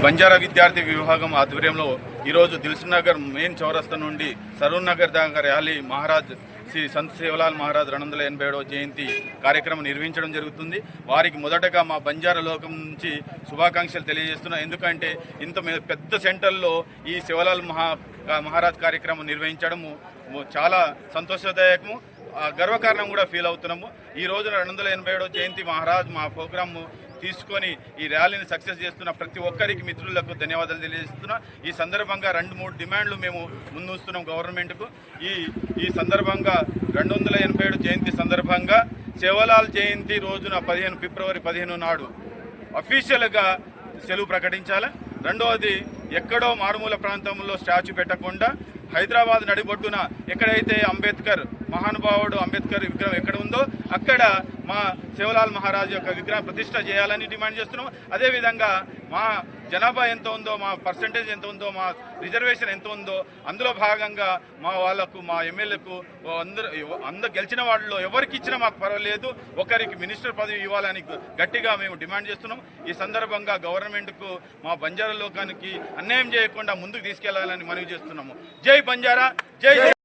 బంజారా విద్యార్థి విభాగం ఆధ్వర్యంలో ఈరోజు దిల్సుఖ్నగర్ మెయిన్ చౌరస్తా నుండి సరూర్ నగర్ దాకా ర్యాలీ మహారాజ్ శ్రీ సంత్ సేవలాల్ మహారాజ్ 287వ జయంతి కార్యక్రమం నిర్వహించడం జరుగుతుంది. వారికి మొదటగా మా బంజారా లోకం నుంచి శుభాకాంక్షలు తెలియజేస్తున్నాం. ఎందుకంటే ఇంత పెద్ద సెంటర్లో ఈ సేవలాల్ మహారాజ్ కార్యక్రమం నిర్వహించడము చాలా సంతోషదాయకము, గర్వకారణం కూడా ఫీల్ అవుతున్నాము. ఈ రోజున 287వ జయంతి మహారాజ్ మా ప్రోగ్రాము తీసుకొని ఈ ర్యాలీని సక్సెస్ చేస్తున్న ప్రతి ఒక్కరికి మిత్రులకు ధన్యవాదాలు తెలియజేస్తున్నా. ఈ సందర్భంగా 2-3 డిమాండ్లు మేము ముందుస్తున్నాం గవర్నమెంట్కు. ఈ సందర్భంగా 287 జయంతి సందర్భంగా సేవలాల్ జయంతి రోజున ఫిబ్రవరి 15 నాడు అఫీషియల్గా సెలవు ప్రకటించాలి. రెండవది, ఎక్కడో మారుమూల ప్రాంతంలో స్టాచ్యూ పెట్టకుండా హైదరాబాద్ నడిబొడ్డున ఎక్కడైతే మహానుభావుడు అంబేద్కర్ విగ్రహం ఎక్కడ ఉందో అక్కడ మా సేవలాల్ మహారాజ్ యొక్క విగ్రహం ప్రతిష్ట చేయాలని డిమాండ్ చేస్తున్నాం. అదేవిధంగా మా జనాభా ఎంత ఉందో, మా పర్సంటేజ్ ఎంత ఉందో, మా రిజర్వేషన్ ఎంత ఉందో అందులో భాగంగా మా వాళ్ళకు, మా ఎమ్మెల్యేలకు అందరూ గెలిచిన వాళ్ళలో ఎవరికి ఇచ్చినా మాకు పర్వాలేదు, ఒకరికి మినిస్టర్ పదవి ఇవ్వాలని గట్టిగా మేము డిమాండ్ చేస్తున్నాం. ఈ సందర్భంగా గవర్నమెంట్కు మా బంజారా లోకానికి అన్యాయం చేయకుండా ముందుకు తీసుకెళ్లాలని మనవి చేస్తున్నాము. జై బంజారా, జై